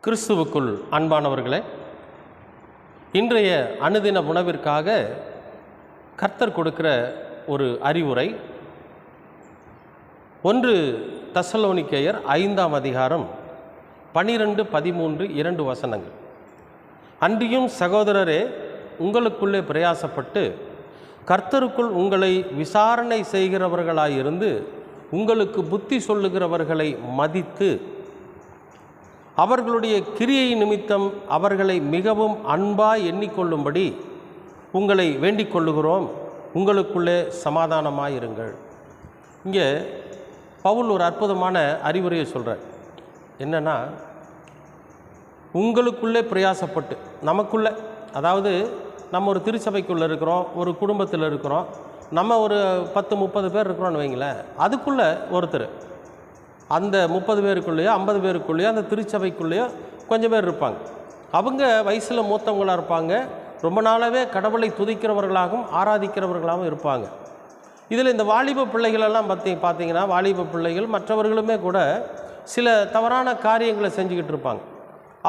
கிறிஸ்துவுக்குள் அன்பானவர்களே, இன்றைய அனுதின உணவிற்காக கர்த்தர் கொடுக்கிற ஒரு அறிவுரை 1 தெசலோனிக்கேயர் 5ஆம் அதிகாரம் 12, 13 2 வசனங்கள். அன்றியும் சகோதரரே, உங்களுக்குள்ளே பிரயாசப்பட்டு கர்த்தருக்குள் உங்களை விசாரணை செய்கிறவர்களாயிருந்து உங்களுக்கு புத்தி சொல்லுகிறவர்களை மதித்து அவர்களுடைய கிரியை நிமித்தம் அவர்களை மிகவும் அன்பாய் எண்ணிக்கொள்ளும்படி உங்களை வேண்டிக் கொள்ளுகிறோம். உங்களுக்குள்ளே சமாதானமாயிருங்கள். இங்கே பவுல் ஒரு அற்புதமான அறிவுரையை சொல்கிறார். என்னென்னா, உங்களுக்குள்ளே பிரயாசப்பட்டு, நமக்குள்ளே, அதாவது நம்ம ஒரு திருச்சபைக்குள்ளே இருக்கிறோம், ஒரு குடும்பத்தில் இருக்கிறோம், நம்ம ஒரு 10-30 பேர் இருக்கிறோன்னு வைங்களேன். அதுக்குள்ளே ஒருத்தர், அந்த 30 பேருக்குள்ளேயோ 50 பேருக்குள்ளேயோ அந்த திருச்சபைக்குள்ளேயோ கொஞ்சம் பேர் இருப்பாங்க. அவங்க வயசில் மூத்தவங்களாக இருப்பாங்க, ரொம்ப நாளாகவே கடவுளை துதிக்கிறவர்களாகவும் ஆராதிக்கிறவர்களாகவும் இருப்பாங்க. இதில் இந்த வாலிப பிள்ளைகளெல்லாம் பார்த்தீங்கன்னா, வாலிப பிள்ளைகள் மற்றவர்களுமே கூட சில தவறான காரியங்களை செஞ்சுக்கிட்டு இருப்பாங்க.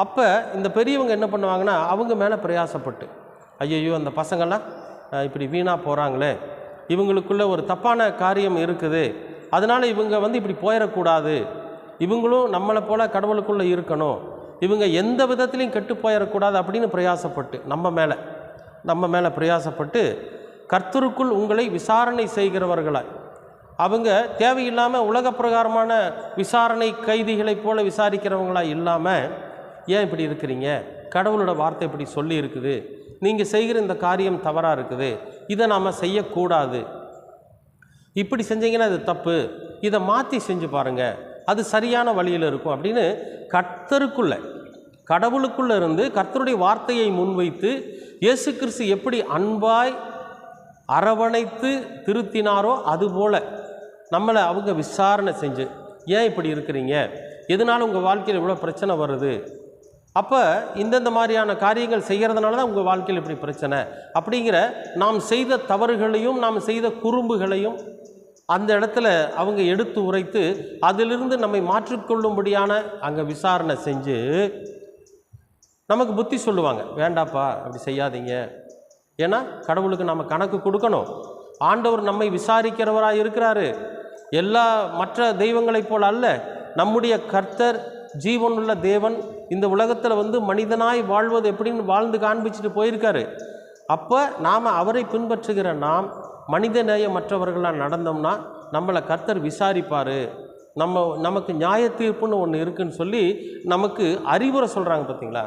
அப்போ இந்த பெரியவங்க என்ன பண்ணுவாங்கன்னா, அவங்க மேலே பிரயாசப்பட்டு, ஐயையோ அந்த பசங்கள்லாம் இப்படி வீணாக போகிறாங்களே, இவங்களுக்குள்ளே ஒரு தப்பான காரியம் இருக்குது, அதனால் இவங்க இப்படி போயிடக்கூடாது, இவங்களும் நம்மளை போல் கடவுளுக்குள்ளே இருக்கணும், இவங்க எந்த விதத்துலையும் கெட்டு போயிடக்கூடாது அப்படின்னு பிரயாசப்பட்டு, நம்ம மேலே பிரயாசப்பட்டு கர்த்தருக்குள் உங்களை விசாரணை செய்கிறவர்களாய், அவங்க தேவையில்லாமல் உலக பிரகாரமான விசாரணை கைதிகளைப் போல விசாரிக்கிறவங்களாக இல்லாமல், ஏன் இப்படி இருக்கிறீங்க, கடவுளோட வார்த்தை இப்படி சொல்லி இருக்குது, நீங்கள் செய்கிற இந்த காரியம் தவறாக இருக்குது, இதை நாம் செய்யக்கூடாது, இப்படி செஞ்சீங்கன்னா அது தப்பு, இதை மாற்றி செஞ்சு பாருங்கள், அது சரியான வழியில் இருக்கும் அப்படின்னு கர்த்தருக்குள்ளே, கடவுளுக்குள்ளே இருந்து கர்த்தருடைய வார்த்தையை முன்வைத்து இயேசு கிறிஸ்து எப்படி அன்பாய் அரவணைத்து திருத்தினாரோ அதுபோல் நம்மளை அவங்க விசாரணை செஞ்சு, ஏன் இப்படி இருக்கிறீங்க, எதனால உங்கள் வாழ்க்கையில் இவ்வளோ பிரச்சனை வருது, அப்போ இந்தந்த மாதிரியான காரியங்கள் செய்கிறதுனால தான் உங்கள் வாழ்க்கையில் இப்படி பிரச்சனை அப்படிங்கிற நாம் செய்த தவறுகளையும் நாம் செய்த குறும்புகளையும் அந்த இடத்துல அவங்க எடுத்து உரைத்து அதிலிருந்து நம்மை மாற்றிக்கொள்ளும்படியான அங்கே விசாரணை செஞ்சு நமக்கு புத்தி சொல்லுவாங்க. வேண்டாப்பா அப்படி செய்யாதீங்க, ஏன்னா கடவுளுக்கு நம்ம கணக்கு கொடுக்கணும், ஆண்டவர் நம்மை விசாரிக்கிறவராக இருக்கிறாரு, எல்லா மற்ற தெய்வங்களைப் போல் அல்ல, நம்முடைய கர்த்தர் ஜீவனுள்ள தேவன் இந்த உலகத்தில் மனிதனாய் வாழ்வது எப்படின்னு வாழ்ந்து காண்பிச்சுட்டு போயிருக்காரு. அப்போ நாம் அவரை பின்பற்றுகிற நாம் மனித நேயமற்றவர்களாக நடந்தோம்னா நம்மளை கர்த்தர் விசாரிப்பார், நமக்கு நியாய தீர்ப்புன்னு ஒன்று இருக்குன்னு சொல்லி நமக்கு அறிவுரை சொல்கிறாங்க. பார்த்தீங்களா,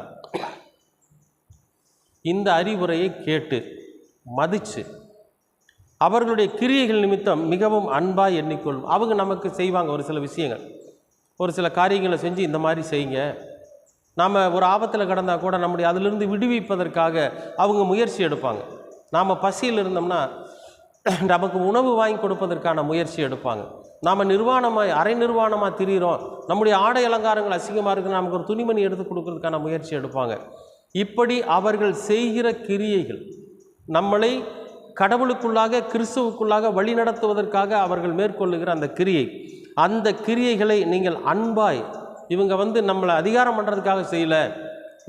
இந்த அறிவுரையை கேட்டு மதித்து அவர்களுடைய கிரியைகள் நிமித்தம் மிகவும் அன்பாய் எண்ணிக்கொள்ளும். அவங்க நமக்கு செய்வாங்க ஒரு சில விஷயங்கள், ஒரு சில காரியங்களை செஞ்சு இந்த மாதிரி செய்யுங்க, நாம் ஒரு ஆபத்தில் கிடந்தால் கூட நம்முடைய அதிலிருந்து விடுவிப்பதற்காக அவங்க முயற்சி எடுப்பாங்க. நாம் பசியில் இருந்தோம்னா நமக்கு உணவு வாங்கி கொடுப்பதற்கான முயற்சி எடுப்பாங்க. நாம் நிர்வாணமாக அரை நிர்வாணமாக திரிகிறோம், நம்முடைய ஆடை அலங்காரங்கள் அசிங்கமாக இருக்குன்னு நமக்கு ஒரு துணிமணி எடுத்து கொடுக்கறதுக்கான முயற்சி எடுப்பாங்க. இப்படி அவர்கள் செய்கிற கிரியைகள் நம்மளை கடவுளுக்குள்ளாக கிறிஸ்துவுக்குள்ளாக வழி நடத்துவதற்காக அவர்கள் மேற்கொள்ளுகிற அந்த கிரியை, அந்த கிரியைகளை நீங்கள் அன்பாய், இவங்க நம்மளை அதிகாரம் பண்ணுறதுக்காக செய்யலை,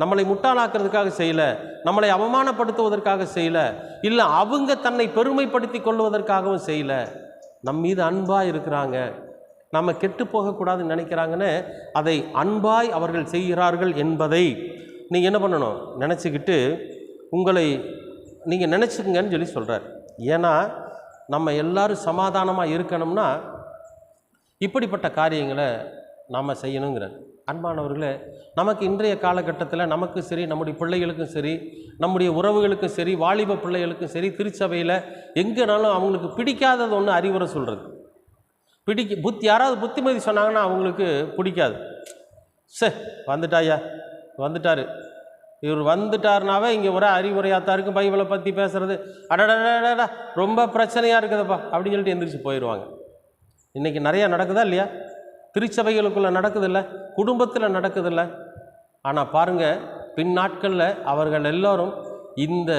நம்மளை முட்டாளாக்குறதுக்காக செய்யலை, நம்மளை அவமானப்படுத்துவதற்காக செய்யலை, இல்லை அவங்க தன்னை பெருமைப்படுத்தி கொள்வதற்காகவும் செய்யலை, நம் மீது அன்பாய் இருக்கிறாங்க, நம்ம கெட்டு போகக்கூடாதுன்னு நினைக்கிறாங்கன்னு அதை அன்பாய் அவர்கள் செய்கிறார்கள் என்பதை நீங்கள் என்ன பண்ணணும், நினச்சிக்கிட்டு உங்களை நீங்கள் நினச்சிக்கங்கன்னு சொல்லி சொல்கிறார். ஏன்னா நம்ம எல்லோரும் சமாதானமாக இருக்கணும்னா இப்படிப்பட்ட காரியங்களை நாம் செய்யணுங்கிறார். அன்பானவர்களே, நமக்கு இன்றைய காலகட்டத்தில் நமக்கும் சரி, நம்முடைய பிள்ளைகளுக்கும் சரி, நம்முடைய உறவுகளுக்கும் சரி, வாலிப பிள்ளைகளுக்கும் சரி, திருச்சபையில் எங்கேனாலும் அவங்களுக்கு பிடிக்காதது ஒன்று அறிவுரை சொல்கிறது. யாராவது புத்திமதி சொன்னாங்கன்னா அவங்களுக்கு பிடிக்காது. வந்துட்டார், இவர் வந்துட்டார்னாவே இங்கே ஒரே அறிவுரையாத்தான் இருக்கும், பைபிளை பற்றி பேசுகிறது, அடடா ரொம்ப பிரச்சனையாக இருக்குதுப்பா அப்படின்னு சொல்லிட்டு எந்திரிச்சு போயிடுவாங்க. இன்றைக்கி நிறையா நடக்குதா இல்லையா? திருச்சபைகளுக்குள்ளே நடக்குதில்ல, குடும்பத்தில் நடக்குதில்ல. ஆனால் பாருங்கள், பின் நாட்களில் அவர்கள் எல்லோரும் இந்த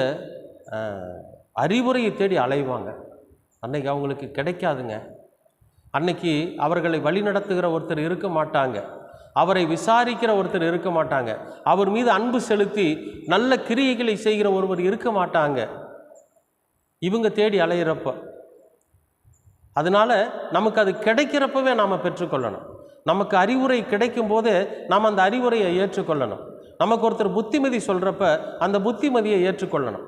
அறிவுரையை தேடி அலைவாங்க. அன்னைக்கு அவங்களுக்கு கிடைக்காதுங்க. அன்னைக்கு அவர்களை வழி நடத்துகிற ஒருத்தர் இருக்க மாட்டாங்க. அவரை விசாரிக்கிற ஒருத்தர் இருக்க மாட்டாங்க. அவர் மீது அன்பு செலுத்தி நல்ல கிரியைகளை செய்கிற ஒருவர் இருக்க மாட்டாங்க இவங்க தேடி அலையிறப்ப. அதனால நமக்கு அது கிடைக்கிறப்பவே நாம் பெற்றுக்கொள்ளணும். நமக்கு அறிவுரை கிடைக்கும் போதே நாம் அந்த அறிவுரையை ஏற்றுக்கொள்ளணும். நமக்கு ஒருத்தர் புத்திமதி சொல்கிறப்ப அந்த புத்திமதியை ஏற்றுக்கொள்ளணும்.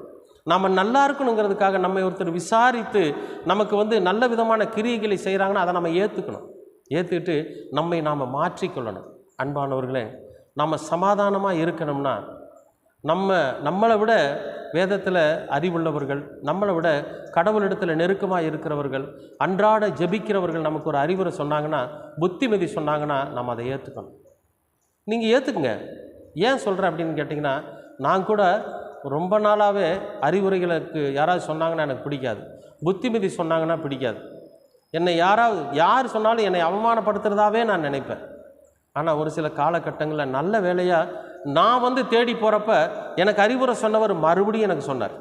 நாம் நல்லா இருக்கணுங்கிறதுக்காக நம்மை ஒருத்தர் விசாரித்து நமக்கு நல்ல விதமான கிரியைகளை செய்கிறாங்கன்னா அதை நம்ம ஏற்றுக்கணும். ஏற்றுக்கிட்டு நாம் மாற்றிக்கொள்ளணும். அன்பானவர்களே, நம்ம சமாதானமாக இருக்கணும்னா நம்மளை விட வேதத்தில் அறிவுள்ளவர்கள், நம்மளை விட கடவுளிடத்தில் நெருக்கமாக இருக்கிறவர்கள், அன்றாட ஜெபிக்கிறவர்கள் நமக்கு ஒரு அறிவுரை சொன்னாங்கன்னா, புத்திமதி சொன்னாங்கன்னா நம்ம அதை ஏற்றுக்கணும். நீங்கள் ஏற்றுக்குங்க. ஏன் சொல்கிறேன் அப்படின்னு கேட்டிங்கன்னா, நான் கூட ரொம்ப நாளாகவே அறிவுரைகளுக்கு யாராவது சொன்னாங்கன்னா எனக்கு பிடிக்காது, புத்திமதி சொன்னாங்கன்னா பிடிக்காது. என்னை யார் சொன்னாலும் என்னை அவமானப்படுத்துகிறதாவே நான் நினைப்பேன். ஆனால் ஒரு சில காலகட்டங்களில் நல்ல வேலையாக நான் தேடி போகிறப்ப எனக்கு அறிவுரை சொன்னவர் மறுபடியும் எனக்கு சொன்னார்.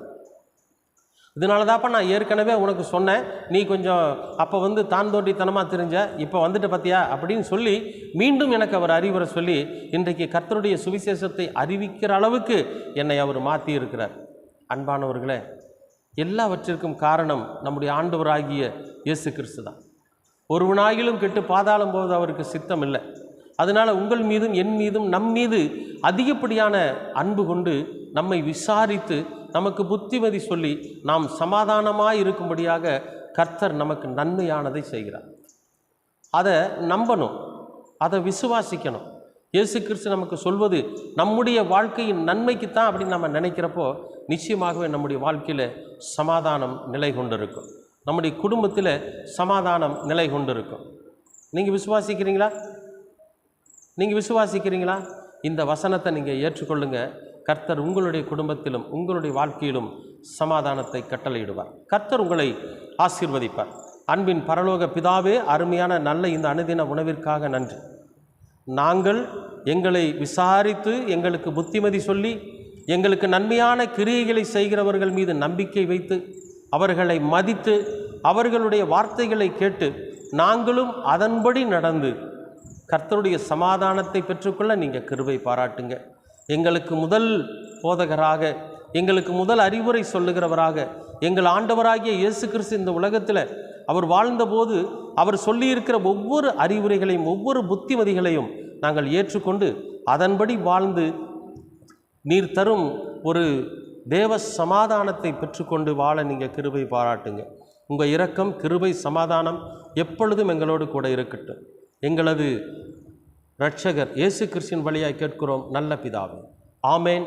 இதனால தான்ப்பா நான் ஏற்கனவே உனக்கு சொன்னேன், நீ கொஞ்சம் அப்போ தான் தோண்டித்தனமாக தெரிஞ்ச, இப்போ வந்துட்டு பார்த்தியா அப்படின்னு சொல்லி மீண்டும் எனக்கு அவர் அறிவுரை சொல்லி இன்றைக்கு கர்த்தருடைய சுவிசேஷத்தை அறிவிக்கிற அளவுக்கு என்னை அவர் மாற்றி இருக்கிறார். அன்பானவர்களே, எல்லாவற்றிற்கும் காரணம் நம்முடைய ஆண்டவராகிய இயேசு கிறிஸ்து தான். ஒருவனாகிலும் கெட்டு பாதாளம் போவது அவருக்கு சித்தம் இல்லை. அதனால் உங்கள் மீதும் என் மீதும் நம் மீது அதிகப்படியான அன்பு கொண்டு நம்மை விசாரித்து நமக்கு புத்திமதி சொல்லி நாம் சமாதானமாக இருக்கும்படியாக கர்த்தர் நமக்கு நன்மையானதை செய்கிறார். அதை நம்பணும், அதை விசுவாசிக்கணும். இயேசு கிறிஸ்து நமக்கு சொல்வது நம்முடைய வாழ்க்கையின் நன்மைக்குத்தான் அப்படின்னு நம்ம நினைக்கிறப்போ நிச்சயமாகவே நம்முடைய வாழ்க்கையில் சமாதானம் நிலை கொண்டிருக்கும். நம்முடைய குடும்பத்தில் சமாதானம் நிலை கொண்டிருக்கும். நீங்கள் விசுவாசிக்கிறீங்களா? இந்த வசனத்தை நீங்கள் ஏற்றுக்கொள்ளுங்க. கர்த்தர் உங்களுடைய குடும்பத்திலும் உங்களுடைய வாழ்க்கையிலும் சமாதானத்தை கட்டளையிடுவார். கர்த்தர் உங்களை ஆசீர்வதிப்பார். அன்பின் பரலோக பிதாவே, அருமையான நல்ல இந்த அனுதின உணவிற்காக நன்றி. நாங்கள் எங்களை விசாரித்து எங்களுக்கு புத்திமதி சொல்லி எங்களுக்கு நன்மையான கிரியைகளை செய்கிறவர்கள் மீது நம்பிக்கை வைத்து அவர்களை மதித்து அவர்களுடைய வார்த்தைகளை கேட்டு நாங்களும் அதன்படி நடந்து கர்த்தருடைய சமாதானத்தை பெற்றுக்கொள்ள நீங்கள் கிருபை பாராட்டுங்க. எங்களுக்கு முதல் போதகராக, எங்களுக்கு முதல் அறிவுரை சொல்லுகிறவராக எங்கள் ஆண்டவராகிய இயேசு கிறிஸ்து இந்த உலகத்தில் அவர் வாழ்ந்தபோது அவர் சொல்லியிருக்கிற ஒவ்வொரு அறிவுரைகளையும் ஒவ்வொரு புத்திமதிகளையும் நாங்கள் ஏற்றுக்கொண்டு அதன்படி வாழ்ந்து நீர் தரும் ஒரு தேவ சமாதானத்தை பெற்றுக்கொண்டு வாழ நீங்கள் கிருபை பாராட்டுங்க. உங்கள் இரக்கம், கிருபை, சமாதானம் எப்பொழுதும் எங்களோடு கூட இருக்கட்டும். எங்களது இரட்சகர் இயேசு கிறிஸ்துவின் வழியாய் கேட்கிறோம் நல்ல பிதாவே. ஆமேன்.